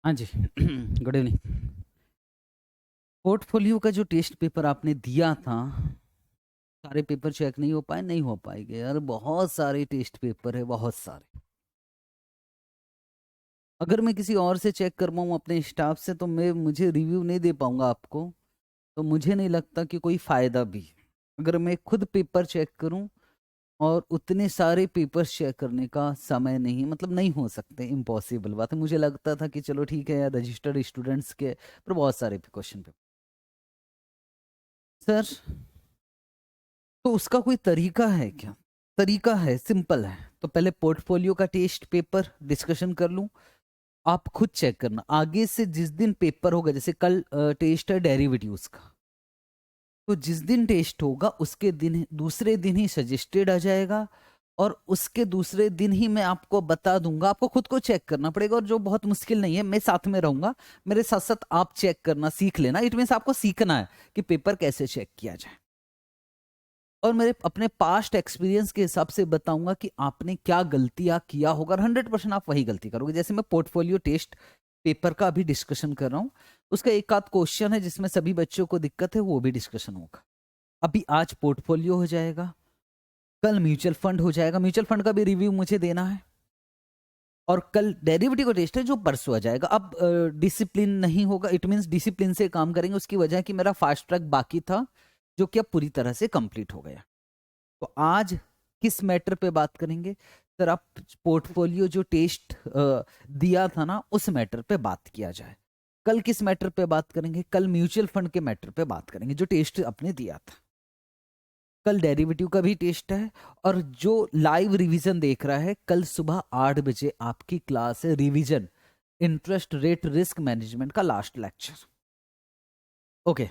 हाँ जी। Good evening. Portfolio का जो टेस्ट पेपर आपने दिया था, सारे पेपर चेक नहीं हो पाए, नहीं हो पाएंगे यार, बहुत सारे टेस्ट पेपर है, बहुत सारे। अगर मैं किसी और से चेक करवाऊँ अपने स्टाफ से तो मैं मुझे रिव्यू नहीं दे पाऊंगा आपको, तो मुझे नहीं लगता कि कोई फायदा भी है। अगर मैं खुद पेपर चेक करूं, और उतने सारे पेपर्स चेक करने का समय नहीं, मतलब नहीं हो सकते, इम्पॉसिबल बात है। मुझे लगता था कि चलो ठीक है यार, रजिस्टर्ड स्टूडेंट्स के पर बहुत सारे क्वेश्चन पेपर। सर, तो उसका कोई तरीका है क्या? तरीका है, सिंपल है। तो पहले पोर्टफोलियो का टेस्ट पेपर डिस्कशन कर लूं, आप खुद चेक करना। आगे से जिस दिन पेपर होगा, जैसे कल टेस्ट है डेरिवेटिव्स का, तो जिस दिन टेस्ट होगा उसके दिन दूसरे दिन ही सजेस्टेड आ जाएगा, और उसके दूसरे दिन ही मैं आपको बता दूंगा। आपको खुद को चेक करना पड़ेगा, और जो बहुत मुश्किल नहीं है, मैं साथ में रहूंगा, मेरे साथ साथ आप चेक करना सीख लेना। इट मीन्स आपको सीखना है कि पेपर कैसे चेक किया जाए, और मेरे अपने पास्ट एक्सपीरियंस के हिसाब से बताऊंगा कि आपने क्या गलतियां किया होगा, 100% आप वही गलती करोगे। जैसे मैं पोर्टफोलियो टेस्ट पेपर का अभी डिस्कशन कर रहा हूं, उसका एक आध क्वेश्चन है जिसमें सभी बच्चों को दिक्कत है, वो भी डिस्कशन होगा। अभी आज पोर्टफोलियो हो जाएगा, कल म्यूचुअल फंड हो जाएगा, म्यूचुअल फंड का भी रिव्यू मुझे देना है, और कल डेरिवेटिव का टेस्ट है जो परसों आ जाएगा। अब डिसिप्लिन नहीं होगा, इट मीन्स डिसिप्लिन से काम करेंगे। उसकी वजह है कि मेरा फास्ट ट्रैक बाकी था, जो कि अब पूरी तरह से कंप्लीट हो गया। तो आज किस मैटर पे बात करेंगे? सर, आप पोर्टफोलियो जो टेस्ट दिया था ना, उस मैटर पे बात किया जाए। कल किस मैटर पे बात करेंगे? कल म्यूचुअल फंड के मैटर पे बात करेंगे, जो टेस्ट आपने दिया था। कल डेरिवेटिव का भी टेस्ट है, और जो लाइव रिवीजन देख रहा है, कल सुबह 8 बजे आपकी क्लास है, revision interest rate risk management का लास्ट लेक्चर। ओके।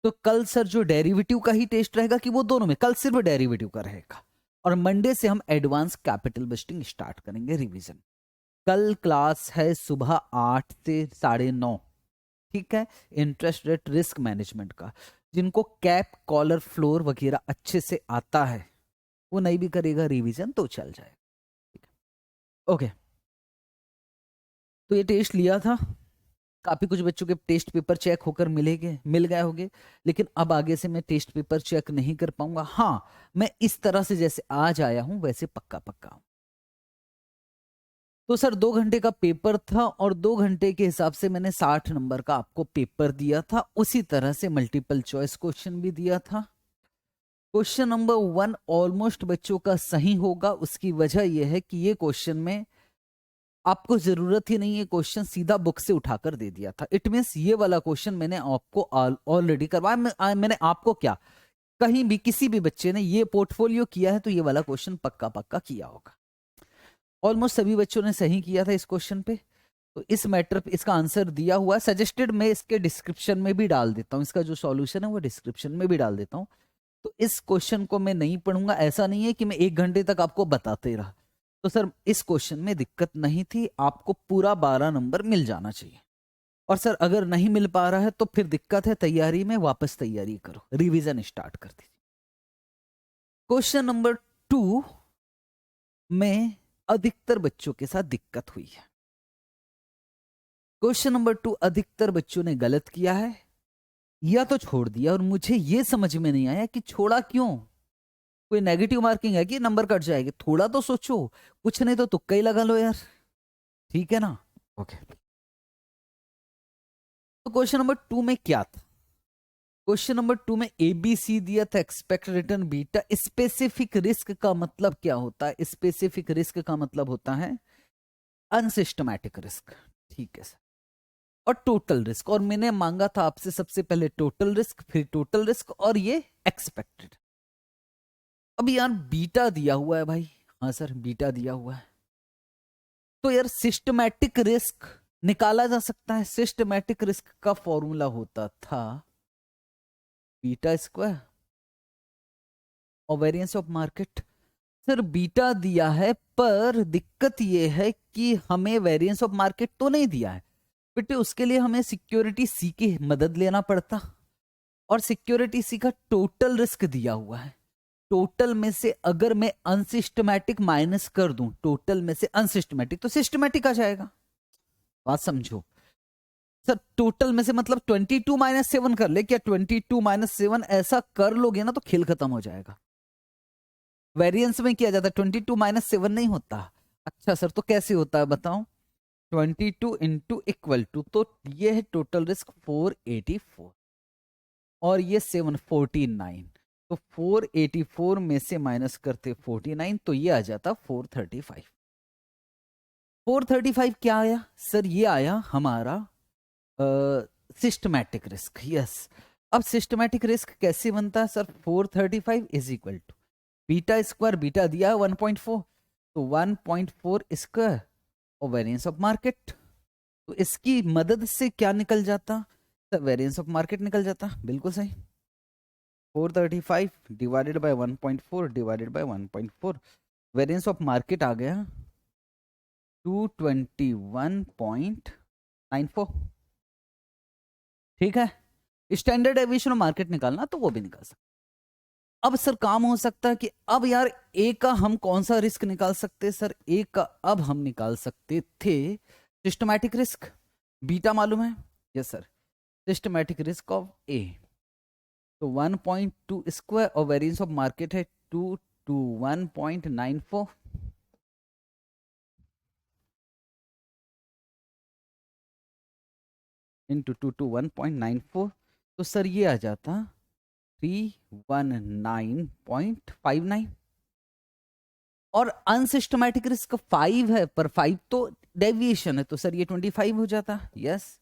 तो कल सर जो डेरिवेटिव का ही टेस्ट रहेगा, कि वो दोनों में? कल सिर्फ डेरिवेटिव का रहेगा, और मंडे से हम एडवांस कैपिटल बजटिंग स्टार्ट करेंगे, रिवीजन। कल क्लास है सुबह 8 से 9:30, ठीक है, इंटरेस्ट रेट रिस्क मैनेजमेंट का। जिनको कैप कॉलर फ्लोर वगैरह अच्छे से आता है, वो नहीं भी करेगा रिवीजन तो चल जाएगा, ठीक है। ओके। तो ये टेस्ट लिया था, काफी कुछ बच्चों के टेस्ट पेपर चेक होकर मिल गए होंगे, लेकिन अब आगे से मैं टेस्ट पेपर चेक नहीं कर पाऊंगा। हाँ, मैं इस तरह से जैसे आज आया हूं वैसे पक्का पक्का हूं। तो सर 2 घंटे का पेपर था, और 2 घंटे के हिसाब से मैंने 60 नंबर का आपको पेपर दिया था। उसी तरह से मल्टीपल चॉइस क्वेश्चन भी दिया था। क्वेश्चन नंबर 1 ऑलमोस्ट बच्चों का सही होगा। उसकी वजह यह है कि ये क्वेश्चन में आपको जरूरत ही नहीं है, क्वेश्चन सीधा बुक से उठाकर दे दिया था। इट मीन्स ये वाला क्वेश्चन मैंने आपको ऑलरेडी करवाया। मैंने आपको क्या, कहीं भी किसी भी बच्चे ने ये पोर्टफोलियो किया है तो ये वाला क्वेश्चन पक्का पक्का किया होगा। ऑलमोस्ट सभी बच्चों ने सही किया था इस क्वेश्चन पे। तो इस मैटर पे इसका आंसर दिया हुआ है, सजेस्टेड मैं इसके डिस्क्रिप्शन में भी डाल देता हूँ, इसका जो सॉल्यूशन है वो डिस्क्रिप्शन में भी डाल देता हूँ। तो इस क्वेश्चन को मैं नहीं पढ़ूंगा, ऐसा नहीं है कि मैं 1 घंटे तक आपको बताते रहा। तो सर इस क्वेश्चन में दिक्कत नहीं थी, आपको पूरा 12 नंबर मिल जाना चाहिए। और सर अगर नहीं मिल पा रहा है तो फिर दिक्कत है तैयारी में, वापस तैयारी करो, रिवीजन स्टार्ट कर दीजिए। क्वेश्चन नंबर 2 में अधिकतर बच्चों के साथ दिक्कत हुई है। क्वेश्चन नंबर 2 अधिकतर बच्चों ने गलत किया है, या तो छोड़ दिया, और मुझे यह समझ में नहीं आया कि छोड़ा क्यों। कोई नेगेटिव मार्किंग है कि नंबर कट जाएंगे? थोड़ा तो सोचो, कुछ नहीं तो तुक्का ही लगा लो यार, ठीक है ना। ओके। तो क्वेश्चन नंबर 2 में क्या था? क्वेश्चन नंबर 2 में एबीसी दिया था, expect return beta. Specific risk का मतलब क्या होता है? स्पेसिफिक रिस्क का मतलब होता है अनसिस्टमैटिक रिस्क, ठीक है सर, और टोटल रिस्क। और मैंने मांगा था आपसे सबसे पहले टोटल रिस्क, फिर टोटल रिस्क, और ये एक्सपेक्टेड। अब यार बीटा दिया हुआ है भाई, हाँ सर बीटा दिया हुआ है, तो यार सिस्टमैटिक रिस्क निकाला जा सकता है। सिस्टमैटिक रिस्क का फॉर्मूला होता था बीटा स्क्वायर और variance of market. Sir beta दिया है, पर दिक्कत यह है कि हमें वेरिएंस ऑफ मार्केट तो नहीं दिया है बेटे, उसके लिए हमें सिक्योरिटी सी की मदद लेना पड़ता, और सिक्योरिटी सी का टोटल रिस्क दिया हुआ है। टोटल में से अगर मैं अनसिस्टमैटिक माइनस कर दूं, टोटल में से अनसिस्टमैटिक, तो सिस्टमैटिक आ जाएगा। बात समझो सर, टोटल में से मतलब 22 माइनस 7 कर ले क्या? 22 माइनस 7 ऐसा कर लोगे ना तो खेल खत्म हो जाएगा। वेरिएंस में किया जाता है, 22 माइनस 7 नहीं होता। अच्छा सर, तो कैसे होता है बताओ? 22 इंटू इक्वल टू, तो ये है टोटल रिस्क 484 और ये 749, तो 484 में से माइनस करते 49 तो ये आ जाता 435। 435 क्या आया सर? ये आया हमारा सिस्टमैटिक रिस्क। यस, अब सिस्टमैटिक रिस्क कैसे बनता है sir? 435 is equal to beta square, beta दिया है 1.4, तो 1.4 स्क्वायर और वेरिएंस ऑफ मार्केट। तो इसकी मदद से क्या निकल जाता सर? वेरिएंस ऑफ मार्केट निकल जाता। बिल्कुल सही। 435 divided by 1.4 divided by 1.4, variance of market आ गया 221.94। ठीक है, स्टैंडर्ड डेविएशन ऑफ मार्केट निकालना तो वो भी निकाल सकते। अब सर काम हो सकता है कि अब यार ए का हम कौन सा रिस्क निकाल सकते हैं सर? ए का अब हम निकाल सकते थे सिस्टमैटिक रिस्क, बीटा मालूम है। Yes sir, systematic risk of A, तो 1.2 स्क्वायर और वेरिएंस ऑफ मार्केट है 221.94 इंटू 221.94, तो सर ये आ जाता 319.59। और अनसिस्टमैटिक रिस्क 5 है, पर 5 तो डेविएशन है, तो सर ये 25 हो जाता। यस,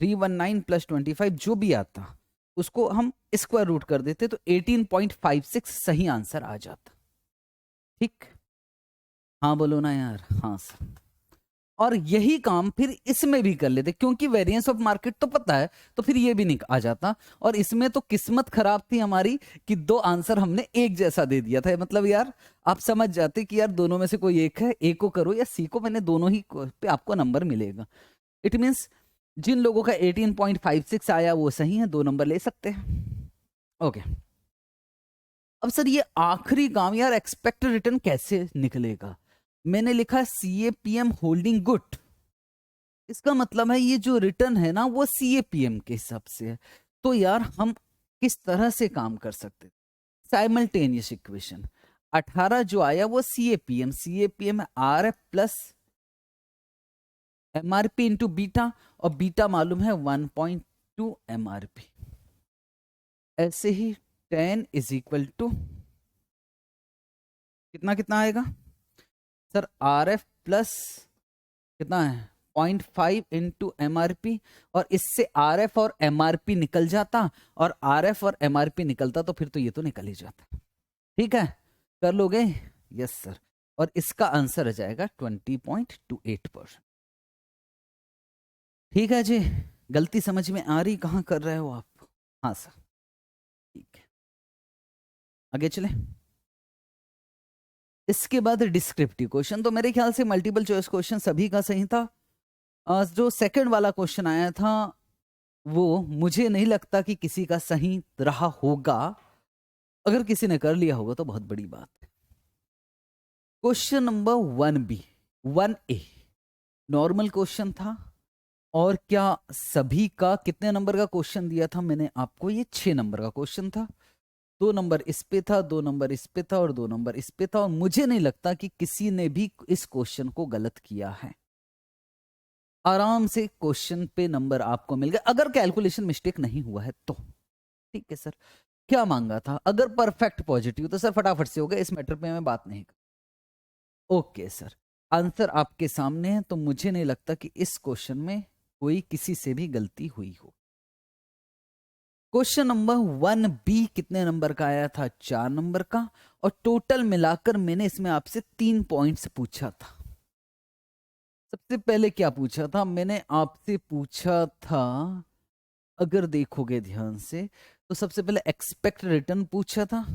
319 प्लस 25 जो भी आता उसको हम स्क्वायर रूट कर देते तो 18.56 सही आंसर आ जाता। ठीक, हाँ बोलो ना यार। हाँ सर, और यही काम फिर इसमें भी कर लेते क्योंकि वेरिएंस ऑफ मार्केट तो पता है, तो फिर ये भी आ जाता। और इसमें तो किस्मत खराब थी हमारी कि दो आंसर हमने एक जैसा दे दिया था। मतलब यार आप समझ जाते कि यार दोनों में से कोई एक है, ए को करो या सी को, मैंने दोनों ही पे आपको नंबर मिलेगा। इट मीन्स जिन लोगों का 18.56 आया वो सही है, 2 नंबर ले सकते हैं। ओके, अब सर ये आखिरी काम यार, एक्सपेक्ट रिटर्न कैसे निकलेगा? मैंने लिखा CAPM होल्डिंग गुड, इसका मतलब है ये जो रिटर्न है ना वो CAPM के हिसाब से है। तो यार हम किस तरह से काम कर सकते? साइमल्टेनियस इक्वेशन, 18 जो आया वो CAPM, CAPM RF plus MRP into beta, और बीटा मालूम है 1.2 MRP। ऐसे ही 10 इज इक्वल टू कितना कितना आएगा सर? RF प्लस कितना है 0.5 इंटू MRP, और इससे RF और MRP निकल जाता, और RF और MRP निकलता तो फिर तो ये तो निकल ही जाता। ठीक है, कर लोगे? यस सर, और इसका आंसर आ जाएगा 20.28%। ठीक है जी, गलती समझ में आ रही कहाँ कर रहे हो आप? हाँ सर, ठीक है, आगे चले। इसके बाद डिस्क्रिप्टिव क्वेश्चन, तो मेरे ख्याल से मल्टीपल चॉइस क्वेश्चन सभी का सही था। जो सेकंड वाला क्वेश्चन आया था वो मुझे नहीं लगता कि किसी का सही रहा होगा। अगर किसी ने कर लिया होगा तो बहुत बड़ी बात है। Question number 1B 1A normal question था, और क्या सभी का कितने नंबर का क्वेश्चन दिया था मैंने आपको? ये 6 नंबर का क्वेश्चन था। 2 नंबर इस पे था, 2 नंबर इस पे था, और 2 नंबर इस पे था, और मुझे नहीं लगता कि किसी ने भी इस क्वेश्चन को गलत किया है। आराम से क्वेश्चन पे नंबर आपको मिल गया अगर कैलकुलेशन मिस्टेक नहीं हुआ है तो। ठीक है सर, क्या मांगा था? अगर परफेक्ट पॉजिटिव तो सर फटाफट से हो गया, इस मैटर पे मैं बात नहीं कर। ओके सर, आंसर आपके सामने है, तो मुझे नहीं लगता कि इस क्वेश्चन में कोई किसी से भी गलती हुई हो। क्वेश्चन नंबर 1B कितने नंबर का आया था? 4 नंबर का, और टोटल मिलाकर मैंने इसमें आपसे 3 पॉइंट्स पूछा था। सबसे पहले क्या पूछा था? मैंने आपसे पूछा था, अगर देखोगे ध्यान से, तो सबसे पहले एक्सपेक्ट रिटर्न पूछा था,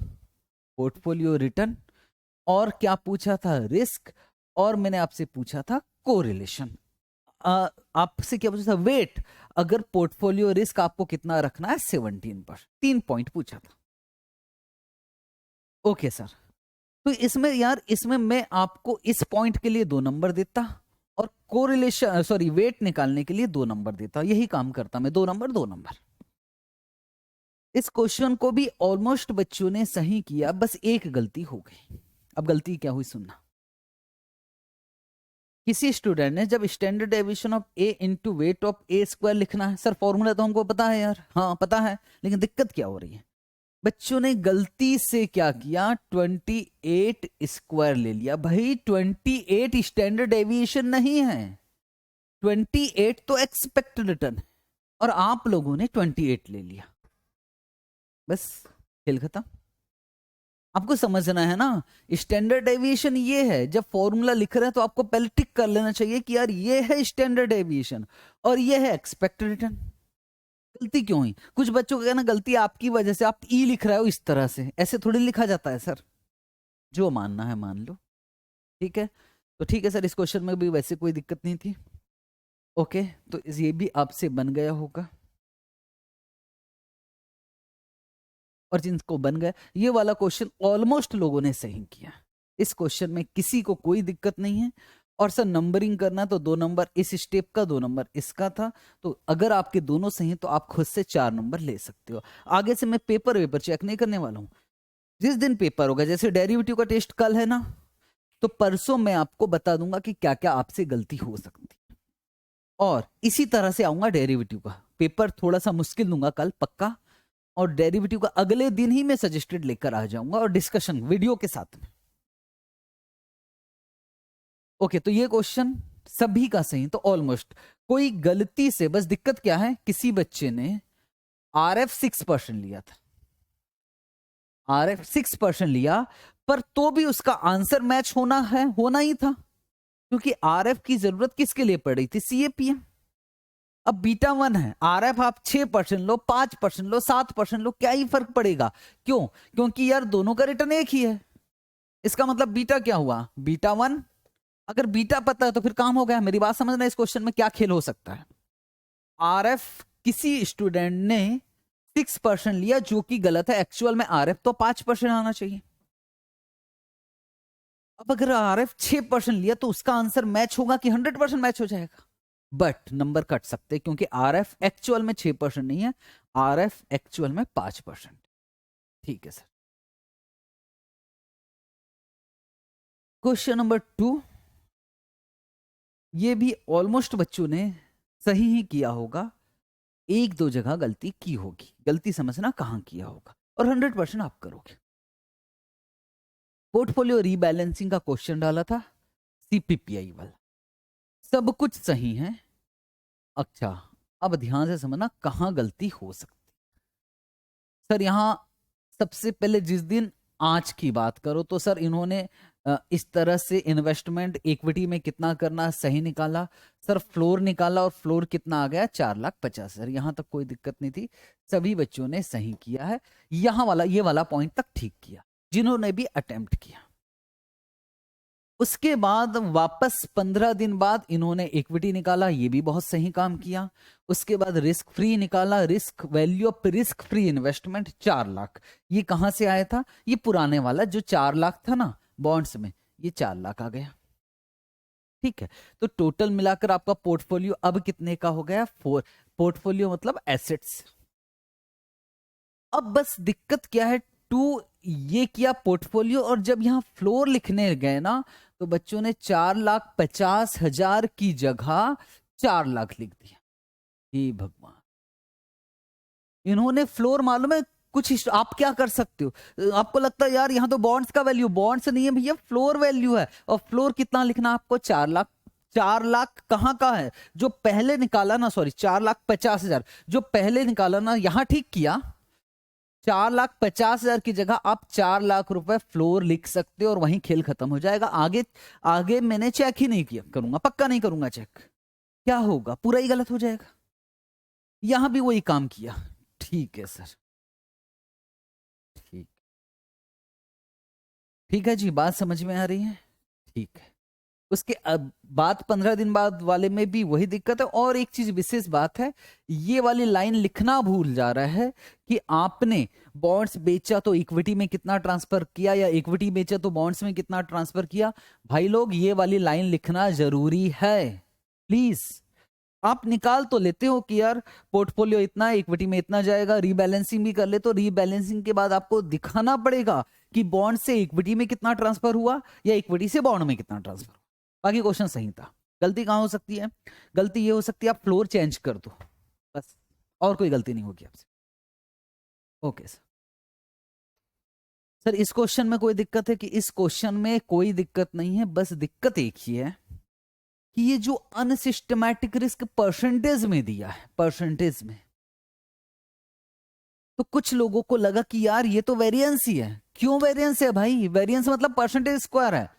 पोर्टफोलियो रिटर्न, और क्या पूछा था? रिस्क, और मैंने आपसे पूछा था कोरिलेशन। आपसे क्या पूछा था? वेट, अगर पोर्टफोलियो रिस्क आपको कितना रखना है? 17%। 3 पॉइंट पूछा था। ओके सर, तो इसमें यार इसमें मैं आपको इस पॉइंट के लिए 2 नंबर देता, और कोरिलेशन सॉरी वेट निकालने के लिए 2 नंबर देता, यही काम करता मैं, 2 नंबर 2 नंबर। इस क्वेश्चन को भी ऑलमोस्ट बच्चों ने सही किया, बस एक गलती हो गई। अब गलती क्या हुई सुनना। किसी स्टूडेंट ने जब standard deviation of A into weight of A square लिखना है, सर फॉर्मूला तो हमको पता है यार, हाँ पता है, लेकिन दिक्कत क्या हो रही है, बच्चों ने गलती से क्या किया, 28 स्क्वायर ले लिया। भाई 28 स्टैंडर्ड डेविएशन नहीं है, 28 तो एक्सपेक्टेड रिटर्न है, और आप लोगों ने 28 ले लिया, बस खेल खत्म। आपको समझना है ना, स्टैंडर्ड डेविएशन ये है, जब फॉर्मूला लिख रहे हैं तो आपको पहले टिक कर लेना चाहिए कि यार ये है स्टैंडर्ड डेविएशन और ये है एक्सपेक्टेड रिटर्न। गलती क्यों हुई, कुछ बच्चों का कहना गलती आपकी वजह से, आप ई लिख रहे हो इस तरह से, ऐसे थोड़ी लिखा जाता है सर, जो मानना है मान लो, ठीक है। तो ठीक है सर, इस क्वेश्चन में भी वैसे कोई दिक्कत नहीं थी, ओके। तो ये भी आपसे बन गया होगा, और जिनको बन गया, ये वाला क्वेश्चन ऑलमोस्ट लोगों ने सही किया, इस क्वेश्चन में किसी को कोई दिक्कत नहीं है। और सर नंबरिंग करना तो 2 नंबर इस स्टेप का, 2 नंबर इसका था, तो अगर आपके दोनों सही हैं तो आप खुद से 4 नंबर ले सकते हो। आगे से मैं पेपर चेक नहीं करने वाला हूं, जिस दिन पेपर होगा, जैसे डेरिवेटिव का टेस्ट कल है ना, तो परसों मैं आपको बता दूंगा कि क्या क्या आपसे गलती हो सकती है, और इसी तरह से आऊंगा डेरिवेटिव का पेपर, थोड़ा सा मुश्किल दूंगा कल पक्का, और डेरिवेटिव का अगले दिन ही मैं सजेस्टेड लेकर आ जाऊंगा और डिस्कशन वीडियो के साथ में, ओके। तो ये क्वेश्चन सभी का सही, तो ऑलमोस्ट कोई गलती से, बस दिक्कत क्या है, किसी बच्चे ने RF 6% लिया था, RF 6% लिया, पर तो भी उसका आंसर मैच होना है, होना ही था, क्योंकि RF की जरूरत किसके लिए पड़ रही थी, CAPM। अब बीटा 1 है, RF आप 6% लो, 5% लो, 7% लो, क्या ही फर्क पड़ेगा, क्यों, क्योंकि यार दोनों का रिटर्न एक ही है, इसका मतलब बीटा क्या हुआ, बीटा 1। अगर बीटा पता है तो फिर काम हो गया, मेरी बात समझना, इस क्वेश्चन में क्या खेल हो सकता है, RF किसी स्टूडेंट ने 6% लिया जो कि गलत है, एक्चुअल में RF तो 5% आना चाहिए। अब अगर RF 6% लिया तो उसका आंसर मैच होगा कि 100% मैच हो जाएगा, बट नंबर कट सकते क्योंकि RF एक्चुअल में 6% नहीं है, RF एक्चुअल में 5%। ठीक है सर। क्वेश्चन नंबर 2, ये भी ऑलमोस्ट बच्चों ने सही ही किया होगा, 1-2 जगह गलती की होगी, गलती समझना कहां किया होगा, और 100% आप करोगे। पोर्टफोलियो रीबैलेंसिंग का क्वेश्चन डाला था, CPPI वाला, सब कुछ सही है। अच्छा, अब ध्यान से समझना कहां गलती हो सकती। सर यहां सबसे पहले जिस दिन आज की बात करो तो सर इन्होंने इस तरह से इन्वेस्टमेंट इक्विटी में कितना करना सही निकाला, सर फ्लोर निकाला और फ्लोर कितना आ गया, 4,50,000। यहां तक कोई दिक्कत नहीं थी, सभी बच्चों ने सही किया है, यहां वाला ये वाला पॉइंट तक ठीक किया जिन्होंने भी अटेम्प्ट किया। उसके बाद वापस 15 दिन बाद इन्होंने इक्विटी निकाला, ये भी बहुत सही काम किया। उसके बाद रिस्क फ्री निकाला, risk value of risk free investment 4 lakh, ये कहां से आया था, ये पुराने वाला जो 4 लाख था ना बॉन्ड्स में, ये 4 लाख आ गया। ठीक है, तो टोटल मिलाकर आपका पोर्टफोलियो अब कितने का हो गया, 4। पोर्टफोलियो मतलब एसेट्स। अब बस दिक्कत क्या है, 2 ये किया पोर्टफोलियो, और जब यहां फ्लोर लिखने गए ना तो बच्चों ने 4,50,000 की जगह 4 लाख लिख दिया। हे भगवान, इन्होंने फ्लोर मालूम है कुछ, आप क्या कर सकते हो, आपको लगता है यार यहां तो बॉन्ड्स का वैल्यू, बॉन्ड्स नहीं है भैया, फ्लोर वैल्यू है, और फ्लोर कितना लिखना आपको, 4 लाख। 4 लाख कहां का है, जो पहले निकाला ना, सॉरी 4,50,000 जो पहले निकाला ना, यहां ठीक किया, 4,50,000 की जगह आप 4 लाख रुपए फ्लोर लिख सकते हो, और वहीं खेल खत्म हो जाएगा। आगे आगे मैंने चेक ही नहीं किया, करूंगा पक्का नहीं करूंगा चेक, क्या होगा, पूरा ही गलत हो जाएगा। यहां भी वही काम किया, ठीक है सर, ठीक, ठीक है जी, बात समझ में आ रही है, ठीक है। उसके बाद 15 दिन बाद वाले में भी वही दिक्कत है। और एक चीज विशेष बात है, ये वाली लाइन लिखना भूल जा रहा है कि आपने बॉन्ड्स बेचा तो इक्विटी में कितना ट्रांसफर किया, या इक्विटी बेचा तो बॉन्ड्स में कितना ट्रांसफर किया। भाई लोग, ये वाली लाइन लिखना जरूरी है प्लीज। आप निकाल तो लेते हो कि यार पोर्टफोलियो इतना, इक्विटी में इतना जाएगा, रीबैलेंसिंग भी कर ले, तो रीबैलेंसिंग के बाद आपको दिखाना पड़ेगा कि बॉन्ड से इक्विटी में कितना ट्रांसफर हुआ या इक्विटी से बॉन्ड में कितना ट्रांसफर हुआ। बाकी क्वेश्चन सही था। गलती कहां हो सकती है? गलती ये हो सकती है आप फ्लोर चेंज कर दो, बस, और कोई गलती नहीं होगी आपसे। Okay sir. सर इस क्वेश्चन में कोई दिक्कत है? कि इस क्वेश्चन में कोई दिक्कत नहीं है, बस दिक्कत एक ही है कि ये जो अनसिस्टमैटिक रिस्क परसेंटेज में दिया है, परसेंटेज में, तो कुछ लोगों को लगा कि यार ये तो वेरिएंस ही है। क्यों वेरिएंस है भाई? वेरिएंस मतलब परसेंटेज स्क्वायर है।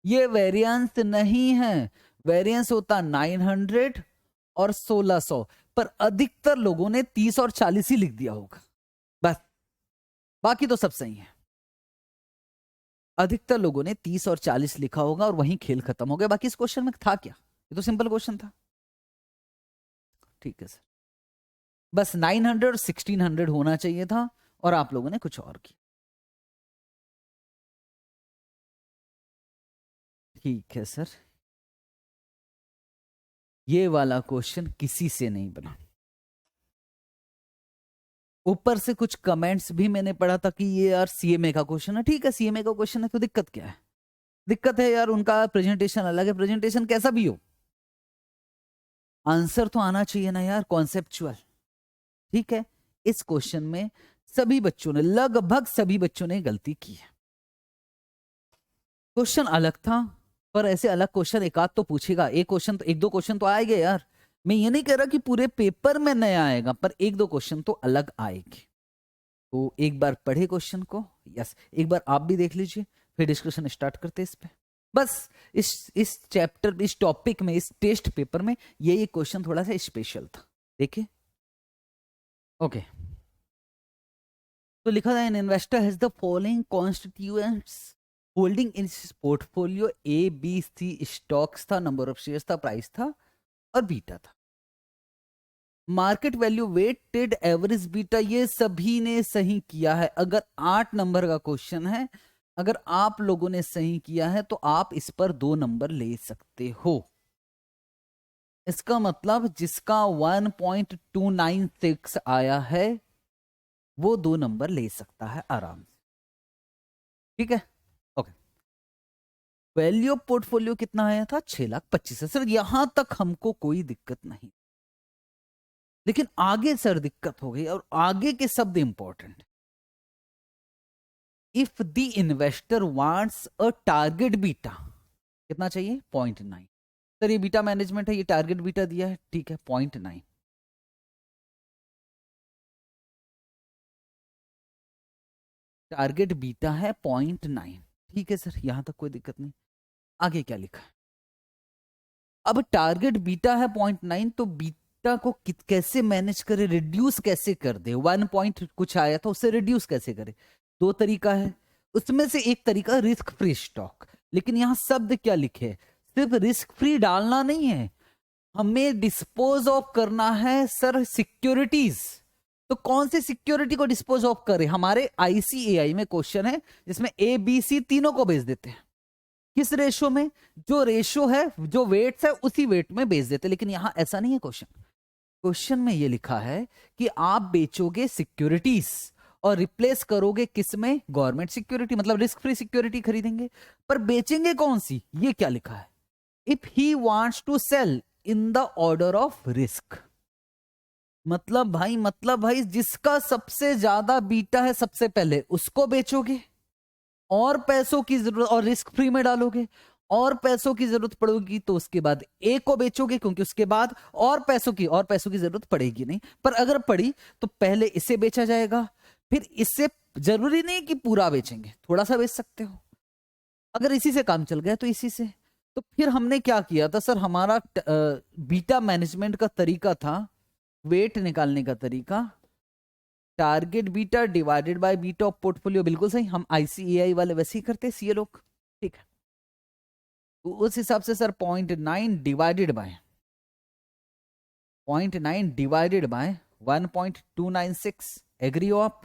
ये वेरिएंस नहीं है। वेरिएंस होता 900 और 1600, पर अधिकतर लोगों ने 30 और 40 ही लिख दिया होगा, बस। बाकी तो सब सही है। अधिकतर लोगों ने 30 और 40 लिखा होगा और वहीं खेल खत्म हो गया। बाकी इस क्वेश्चन में था क्या? ये तो सिंपल क्वेश्चन था। ठीक है सर, बस 900 और 1600 होना चाहिए था और आप लोगों ने कुछ और किया। ठीक है सर, ये वाला क्वेश्चन किसी से नहीं बना। ऊपर से कुछ कमेंट्स भी मैंने पढ़ा था कि ये यार सीएमए का क्वेश्चन है। ठीक है, सीएमए का क्वेश्चन है तो दिक्कत क्या है? दिक्कत है यार उनका प्रेजेंटेशन अलग है। प्रेजेंटेशन कैसा भी हो, आंसर तो आना चाहिए ना यार, कॉन्सेप्चुअल। ठीक है, इस क्वेश्चन में सभी बच्चों ने, लगभग सभी बच्चों ने गलती की है। क्वेश्चन अलग था, पर ऐसे अलग क्वेश्चन एक आध तो पूछेगा। एक क्वेश्चन तो, एक दो क्वेश्चन तो आएंगे यार। मैं ये नहीं कह रहा कि पूरे पेपर में नया आएगा, पर एक दो क्वेश्चन तो अलग आएंगे। तो एक बार पढ़े क्वेश्चन को, यस, एक बार आप भी देख लीजिए, फिर डिस्कशन स्टार्ट करते इस पे। बस इस चैप्टर, इस टॉपिक में, इस टेस्ट पेपर में ये क्वेश्चन थोड़ा सा स्पेशल था। देखिए, ओके। तो लिखा था, an investor has the following constituents holding in portfolio. A B C stocks था, नंबर ऑफ शेयर्स था, प्राइस था और बीटा था। Market value, weighted average beta, ये सभी ने सही किया है। अगर 8 नंबर का क्वेश्चन है, अगर आप लोगों ने सही किया है तो आप इस पर 2 नंबर ले सकते हो। इसका मतलब जिसका 1.296 आया है वो 2 नंबर ले सकता है आराम से। ठीक है, ओके। वैल्यू ऑफ पोर्टफोलियो कितना आया था? 6,25,000। सर यहां तक हमको कोई दिक्कत नहीं, लेकिन आगे सर दिक्कत हो गई, और आगे के शब्द important. If the investor wants a target beta, कितना चाहिए? 0.9। सर ये बीटा मैनेजमेंट है, ये टारगेट बीटा दिया है, ठीक है, 0.9। टारगेट बीटा है 0.9, ठीक है सर, यहां तक कोई दिक्कत नहीं। आगे क्या लिखा है? अब टारगेट बीटा है 0.9, तो बीटा को कैसे मैनेज करे, रिड्यूस कैसे कर दे? 1 पॉइंट कुछ आया था, उससे रिड्यूस कैसे करे? 2 तरीका है, उसमें से एक तरीका रिस्क फ्री स्टॉक। लेकिन यहां शब्द क्या लिखे? सिर्फ रिस्क फ्री डालना नहीं है, हमें डिस्पोज ऑफ करना है सर सिक्योरिटीज। तो कौन सी सिक्योरिटी को डिस्पोज ऑफ करे? हमारे आईसीएआई में क्वेश्चन है जिसमें ए बी सी तीनों को बेच देते हैं। किस रेशो में? जो रेशो है, जो वेट्स है, उसी वेट में बेच देते। लेकिन यहां ऐसा नहीं है क्वेश्चन। क्वेश्चन में ये लिखा है कि आप बेचोगे सिक्योरिटीज और रिप्लेस करोगे किसमें? गवर्नमेंट सिक्योरिटी, मतलब रिस्क फ्री सिक्योरिटी खरीदेंगे। पर बेचेंगे कौन सी? ये क्या लिखा है? If he wants to sell in the order of risk. मतलब भाई जिसका सबसे ज्यादा बीटा है सबसे पहले उसको बेचोगे, और पैसों की जरूरत, और रिस्क फ्री में डालोगे, और पैसों की जरूरत पड़ेगी तो उसके बाद ए को बेचोगे, क्योंकि उसके बाद और पैसों की जरूरत पड़ेगी नहीं। पर अगर पड़ी तो पहले इसे बेचा जाएगा, फिर इससे। जरूरी नहीं कि पूरा बेचेंगे, थोड़ा सा बेच सकते हो। अगर इसी से काम चल गया तो इसी से। तो फिर हमने क्या किया था सर? हमारा बीटा मैनेजमेंट का तरीका था, वेट निकालने का तरीका, target beta divided by beta of portfolio. बिल्कुल सही, हम आईसीएआई वाले वैसे ही करते हैं, सीए लोग। ठीक है, तो उस हिसाब से सर 0.9 डिवाइडेड बाय 1.296, एग्री हो आप?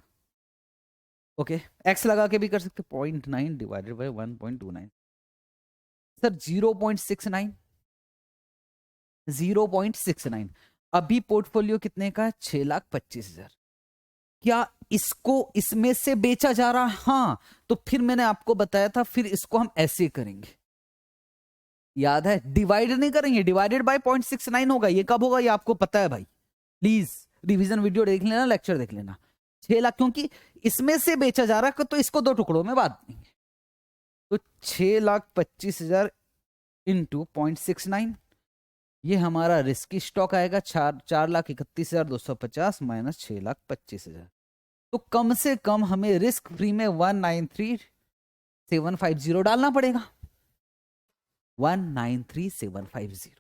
ओके, एक्स लगा के भी कर सकते, 0.9 डिवाइडेड बाय 1.29 सर 0.69। 0.69 अभी पोर्टफोलियो कितने का है? 6,25,000। क्या इसको इसमें से बेचा जा रहा है? हाँ, तो फिर मैंने आपको बताया था, फिर इसको हम ऐसे करेंगे, याद है? डिवाइड नहीं करेंगे, डिवाइडेड बाय 0.69 होगा। ये कब होगा ये आपको पता है भाई, प्लीज रिवीजन वीडियो देख लेना, लेक्चर देख लेना। 6,00,000 क्योंकि इसमें से बेचा जा रहा है तो इसको 2 टुकड़ों में बांट देंगे। तो 6,25,000 इंटू 0.69, ये हमारा रिस्की स्टॉक आएगा। 4,31,250 माइनस 6,25,000। तो कम से कम हमें रिस्क फ्री में 193,750 डालना पड़ेगा। 193,750,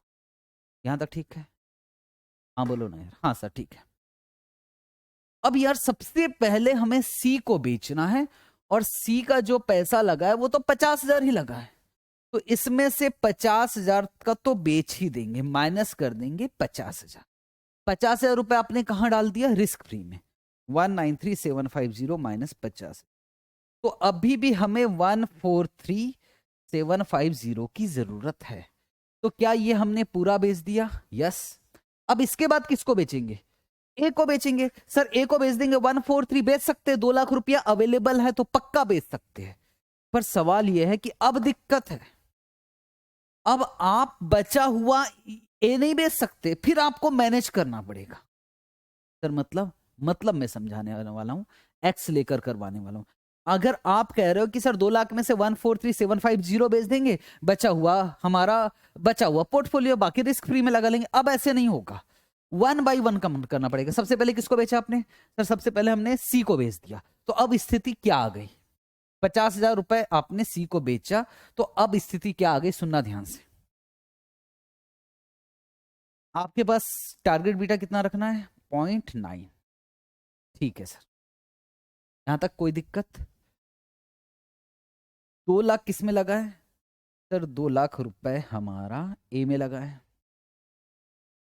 यहां तक ठीक है? हाँ बोलो ना यार। हाँ सर ठीक है। अब यार सबसे पहले हमें सी को बेचना है, और सी का जो पैसा लगा है वो तो 50,000 ही लगा है। तो इसमें से 50,000 का तो बेच ही देंगे, माइनस कर देंगे 50,000। 50,000 रुपए आपने कहां डाल दिया? रिस्क फ्री में। 193,750 माइनस 50। तो अभी भी हमें 143,750 की जरूरत है। तो क्या ये हमने पूरा बेच दिया? यस। अब इसके बाद किसको बेचेंगे? ए को बेचेंगे। सर ए को बेच देंगे, 143 बेच सकते हैं, 2 लाख रुपया अवेलेबल है तो पक्का बेच सकते हैं। पर सवाल यह है कि अब दिक्कत है, अब आप बचा हुआ ए नहीं बेच सकते, फिर आपको मैनेज करना पड़ेगा। सर मतलब मैं समझाने वाला हूं, एक्स लेकर करवाने वाला हूं। अगर आप कह रहे हो कि सर 2 लाख में से 143,750 बेच देंगे, बचा हुआ हमारा बचा हुआ पोर्टफोलियो बाकी रिस्क फ्री में लगा लेंगे, अब ऐसे नहीं होगा। 1 बाई 1 कम करना पड़ेगा। सबसे पहले किसको बेचा आपने? सर सबसे पहले हमने सी को बेच दिया। तो अब स्थिति क्या आ गई? 50,000 रुपए आपने सी को बेचा, तो अब स्थिति क्या आ गई? सुनना ध्यान से। आपके पास टारगेट बीटा कितना रखना है? 0.9। ठीक है सर, यहां तक कोई दिक्कत? 2 लाख किस में लगा है? सर 2 लाख रुपए हमारा ए में लगा है।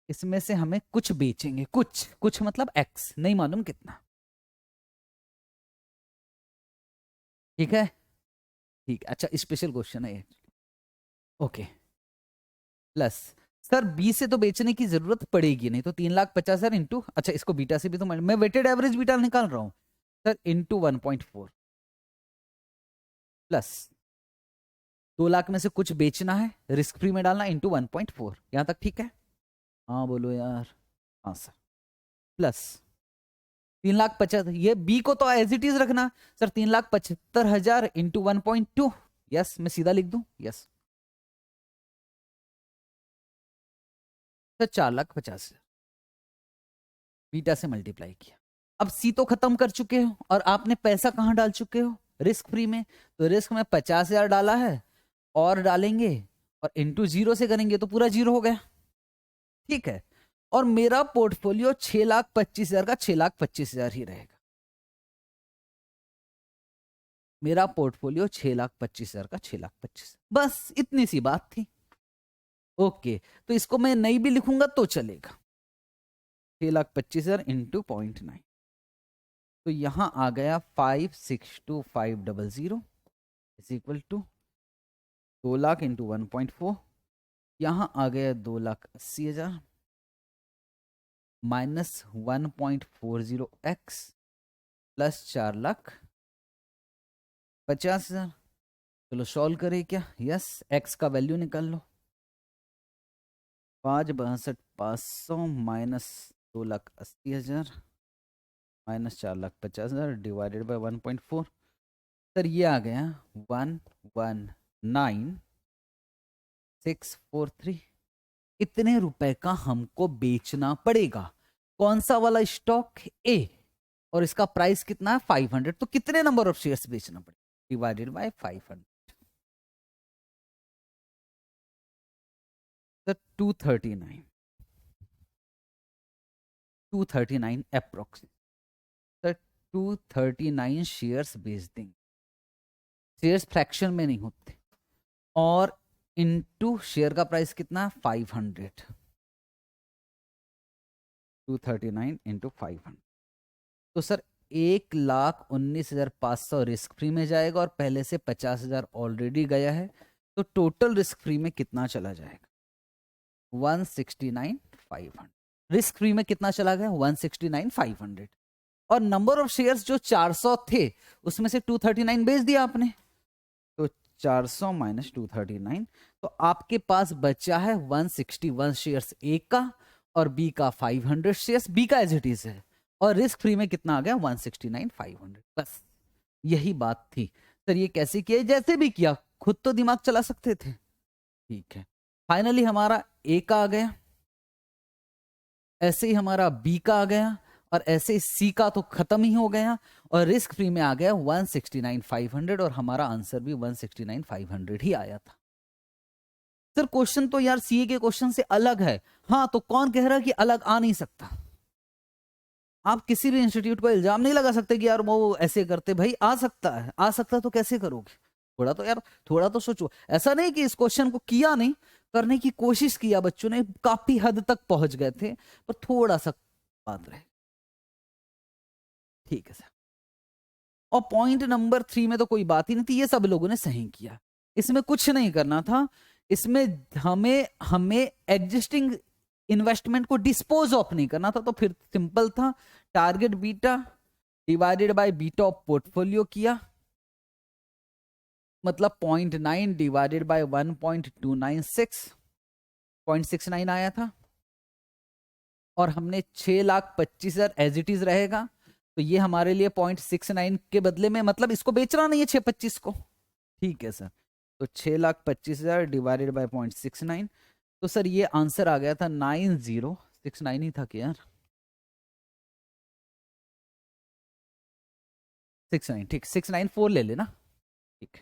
इसमें से हमें कुछ बेचेंगे, कुछ कुछ मतलब एक्स, नहीं मालूम कितना। ठीक है? ठीक, अच्छा स्पेशल क्वेश्चन है ये। ओके, प्लस सर बी से तो बेचने की जरूरत पड़ेगी नहीं, तो 3,50,000 इंटू, अच्छा इसको बीटा से भी तो मैं वेटेड एवरेज बीटा निकाल रहा हूं सर, इंटू 1.4 प्लस 2 लाख में से कुछ बेचना है, रिस्क फ्री में डालना, इंटू 1.4। यहां तक ठीक है? हाँ बोलो यार। हाँ सर, प्लस 3,50,000, ये बी को तो एज इट इज रखना सर, 3,75,000 इंटू 1.2। यस, मैं सीधा लिख दूं? यस सर, 4,50,000 बीटा से मल्टीप्लाई किया। अब सी तो खत्म कर चुके हो, और आपने पैसा कहां डाल चुके हो? रिस्क फ्री में। तो रिस्क में 50,000 डाला है, और डालेंगे, और इंटू 0 से करेंगे तो पूरा 0 हो गया। ठीक है? और मेरा पोर्टफोलियो 6,25,000 का 6,25,000 ही रहेगा। मेरा पोर्टफोलियो 6,25,000 का 6,25,000, बस इतनी सी बात थी। ओके, तो इसको मैं नहीं भी लिखूंगा तो चलेगा। 6,25,000 इंटू 0.9, तो यहां आ गया 562,500 is equal to 2 lakh into 1.4। यहां आ गया 2,80,000 माइनस 1.40x प्लस 4,50,000। चलो सॉल्व करें क्या? यस, एक्स का वैल्यू निकाल लो। 5,62,500 minus 2,80,000 minus 4,50,000 divided by 1.4। Sir ये आ गया 119,643। इतने रुपए का हमको बेचना पड़ेगा। कौन सा वाला स्टॉक? ए। और इसका प्राइस कितना है? 500। तो कितने नंबर ऑफ शेयर्स बेचना पड़ेगा? Divided by 500। तो 239 अप्रोक्स। सर 239 शेयर्स बेच देंगे। शेयर्स फ्रैक्शन में नहीं होते, और इनटू शेयर का प्राइस कितना है 500, 239 इंटू 500। तो सर 1,19,500 रिस्क फ्री में जाएगा और पहले से 50,000 ऑलरेडी गया है, तो टोटल रिस्क फ्री में कितना चला जाएगा 169,500। रिस्क फ्री में कितना चला गया 169,500। और नंबर ऑफ शेयर्स जो 400 थे उसमें से 239 बेच दिया आपने, तो 400 माइनस 239, तो आपके पास बचा है 161 शेयर्स ए का और बी का 500 शेयर्स, बी का एज इट इज है, और रिस्क फ्री में कितना आ गया 169,500। बस यही बात थी। सर ये कैसे किया, जैसे भी किया, खुद तो दिमाग चला सकते थे। ठीक है, फाइनली हमारा ए का आ गया, ऐसे ही हमारा बी का आ गया, और ऐसे सी का तो खत्म ही हो गया, और रिस्क फ्री में आ गया 169,500, और हमारा आंसर भी 169,500 ही आया था। सर क्वेश्चन तो यार सीए के क्वेश्चन से अलग है। हाँ, तो कौन कह रहा है कि अलग आ नहीं सकता? आप किसी भी इंस्टीट्यूट को इल्जाम नहीं लगा सकते कि यार वो ऐसे करते, भाई आ सकता है, आ सकता तो कैसे करोगे? थोड़ा तो यार, थोड़ा तो सोचो। ऐसा नहीं कि इस क्वेश्चन को किया नहीं, करने की कोशिश किया बच्चों ने, काफी हद तक पहुंच गए थे, पर थोड़ा सा बात रहे। ठीक है सर। और पॉइंट नंबर 3 में तो कोई बात ही नहीं थी, ये सब लोगों ने सही किया, इसमें कुछ नहीं करना था। इसमें हमें हमें एग्जिस्टिंग इन्वेस्टमेंट को डिस्पोज ऑफ नहीं करना था, तो फिर सिंपल था, target beta divided by beta of portfolio किया, मतलब 0.9 डिवाइडेड बाय 1.296, 0.69 आया था। और हमने 6,25,000 एज इट इज रहेगा, तो ये हमारे लिए 0.69 के बदले में, मतलब इसको बेचना नहीं है 625 को। ठीक है सर, तो 6,25,000 डिवाइडेड बाय 0.69, तो सर ये आंसर आ गया था 9069 ही था कि यार 69, ठीक 694 ले लेना। ठीक,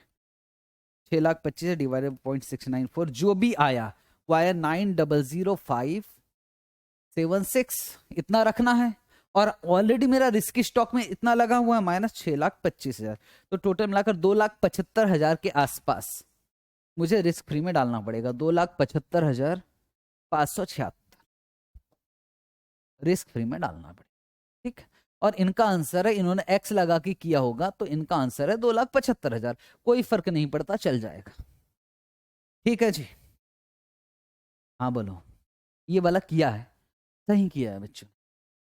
6,25,000 डिवाइडेड बाय 0.694, जो भी आया वो आया 9,00,576, इतना रखना है। और ऑलरेडी मेरा रिस्क स्टॉक में इतना लगा हुआ है माइनस 6,25,000, तो टोटल मिलाकर 2,75,000 के आसपास मुझे रिस्क फ्री में डालना पड़ेगा, 2,75,576 रिस्क फ्री में डालना पड़ेगा। ठीक, और इनका आंसर है, इन्होंने एक्स लगा के किया होगा, तो इनका आंसर है 2,75,000। कोई फर्क नहीं पड़ता, चल जाएगा। ठीक है जी, हाँ बोलो। ये वाला किया है, सही किया है बच्चों।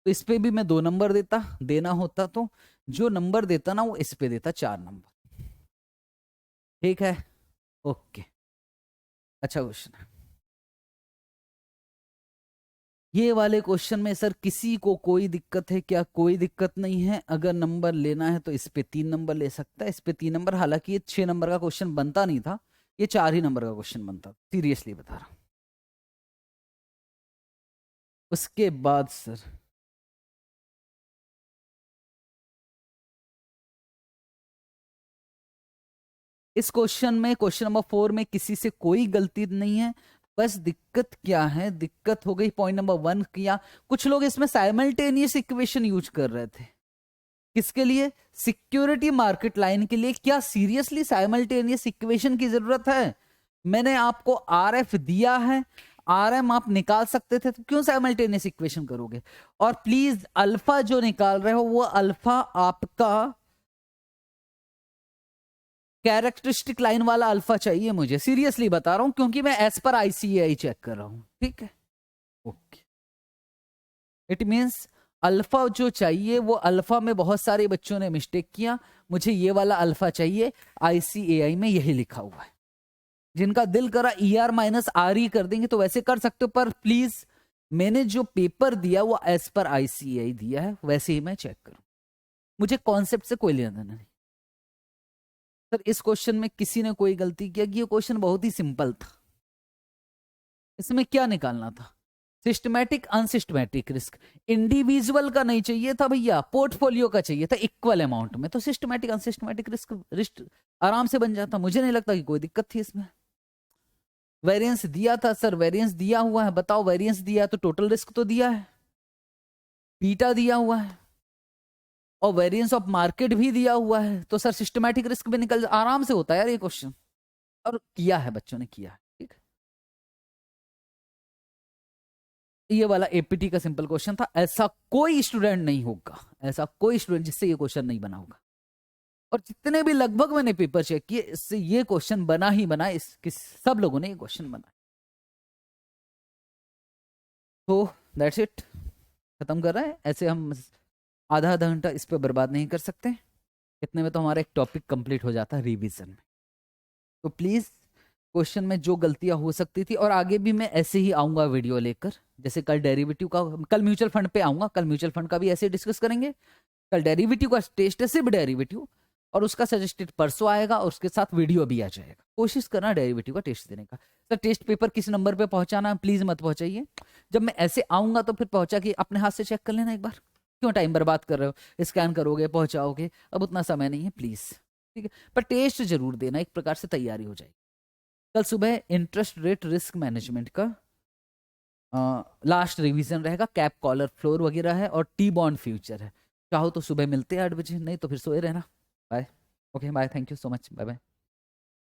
तो इस पे भी मैं 2 नंबर देना होता, तो जो नंबर देता ना वो इस पे देता 4 नंबर। ठीक है, ओके। अच्छा क्वेश्चन है ये वाले क्वेश्चन में। सर किसी को कोई दिक्कत है क्या? कोई दिक्कत नहीं है, अगर नंबर लेना है तो इस पे 3 नंबर ले सकता है, इस पे 3 नंबर। हालांकि ये 6 नंबर का क्वेश्चन बनता नहीं था, ये 4 ही नंबर का क्वेश्चन बनता, सीरियसली बता रहा हूं। उसके बाद सर इस क्वेश्चन में, क्वेश्चन नंबर 4 में किसी से कोई गलती नहीं है, बस दिक्कत क्या है, दिक्कत हो गई पॉइंट नंबर 1 किया। कुछ लोग इसमें साइमल्टेनियस इक्वेशन यूज कर रहे थे, किसके लिए? सिक्योरिटी मार्केट लाइन के लिए। क्या सीरियसली साइमल्टेनियस इक्वेशन की जरूरत है? मैंने आपको आरएफ दिया है, आरएम आप निकाल सकते थे, तो क्यों साइमल्टेनियस इक्वेशन करोगे? और प्लीज अल्फा जो निकाल रहे हो वो अल्फा आपका कैरेक्टरिस्टिक लाइन वाला अल्फा चाहिए मुझे, सीरियसली बता रहा हूं, क्योंकि मैं एज पर आईसीएआई चेक कर रहा हूं। ठीक है, ओके। इट मींस अल्फा जो चाहिए वो अल्फा में बहुत सारे बच्चों ने मिस्टेक किया, मुझे ये वाला अल्फा चाहिए, आईसीएआई में यही लिखा हुआ है। जिनका दिल करा ER माइनस RE कर देंगे तो वैसे कर सकते हो, पर प्लीज मैंने जो पेपर दिया वो एज पर आईसीएआई दिया है, वैसे ही मैं चेक करूं, मुझे कॉन्सेप्ट से कोई लेना देना नहीं। सर इस क्वेश्चन में किसी ने कोई गलती किया कि ये क्वेश्चन बहुत ही सिंपल था, इसमें क्या निकालना था? Systematic unsystematic risk. इंडिविजुअल का नहीं चाहिए था भैया, पोर्टफोलियो का चाहिए था इक्वल अमाउंट में, तो सिस्टमैटिक अनसिस्टमैटिक रिस्क आराम से बन जाता, मुझे नहीं लगता कि कोई दिक्कत थी इसमें। वेरिएंस दिया था सर, वेरिएंस दिया हुआ है, बताओ वेरिएंस दिया तो टोटल रिस्क तो दिया है, बीटा दिया हुआ है, और वेरिएंस ऑफ मार्केट भी दिया हुआ है, तो सर सिस्टमैटिक रिस्क भी निकल आराम से होता है यार ये क्वेश्चन, और किया है बच्चों ने, किया है। ठीक, ये वाला एपीटी का सिंपल क्वेश्चन था। ऐसा कोई स्टूडेंट नहीं होगा, ऐसा कोई स्टूडेंट जिससे ये क्वेश्चन नहीं बना होगा, और जितने भी लगभग मैंने पेपर चेक किए इससे ये क्वेश्चन बना ही बना, सब लोगों ने ये क्वेश्चन बनाया। तो दैट्स इट, खत्म कर रहे हैं। ऐसे हम आधा आधा घंटा इस पे बर्बाद नहीं कर सकते, इतने में तो हमारा एक टॉपिक कंप्लीट हो जाता है रिवीजन में। तो प्लीज क्वेश्चन में जो गलतियां हो सकती थी, और आगे भी मैं ऐसे ही आऊंगा वीडियो लेकर, जैसे कल डेरिवेटिव का, कल म्यूचुअल फंड पे आऊंगा, कल म्यूचुअल फंड का भी ऐसे डिस्कस करेंगे। कल डेरिवेटिव का टेस्ट है, सिर्फ डेरिवेटिव, और उसका सजेस्टेड परसों आएगा, और उसके साथ वीडियो भी आ जाएगा। कोशिश करना डेरिवेटिव का टेस्ट देने का। सर टेस्ट पेपर किस नंबर पे पहुंचाना है, प्लीज मत पहुंचाइए। जब मैं ऐसे आऊंगा तो फिर पहुंचा के अपने हाथ से चेक कर लेना एक बार, क्यों टाइम बर्बाद कर रहे हो, स्कैन करोगे पहुंचाओगे, अब उतना समय नहीं है प्लीज, ठीक है। पर टेस्ट जरूर देना, एक प्रकार से तैयारी हो जाएगी। कल सुबह इंटरेस्ट रेट रिस्क मैनेजमेंट का लास्ट रिवीजन रहेगा, कैप कॉलर फ्लोर वगैरह है, और टी बॉन्ड फ्यूचर है। चाहो तो सुबह मिलते हैं 8 बजे, नहीं तो फिर सोए रहना। Bye. Okay bye, thank you so much, bye bye.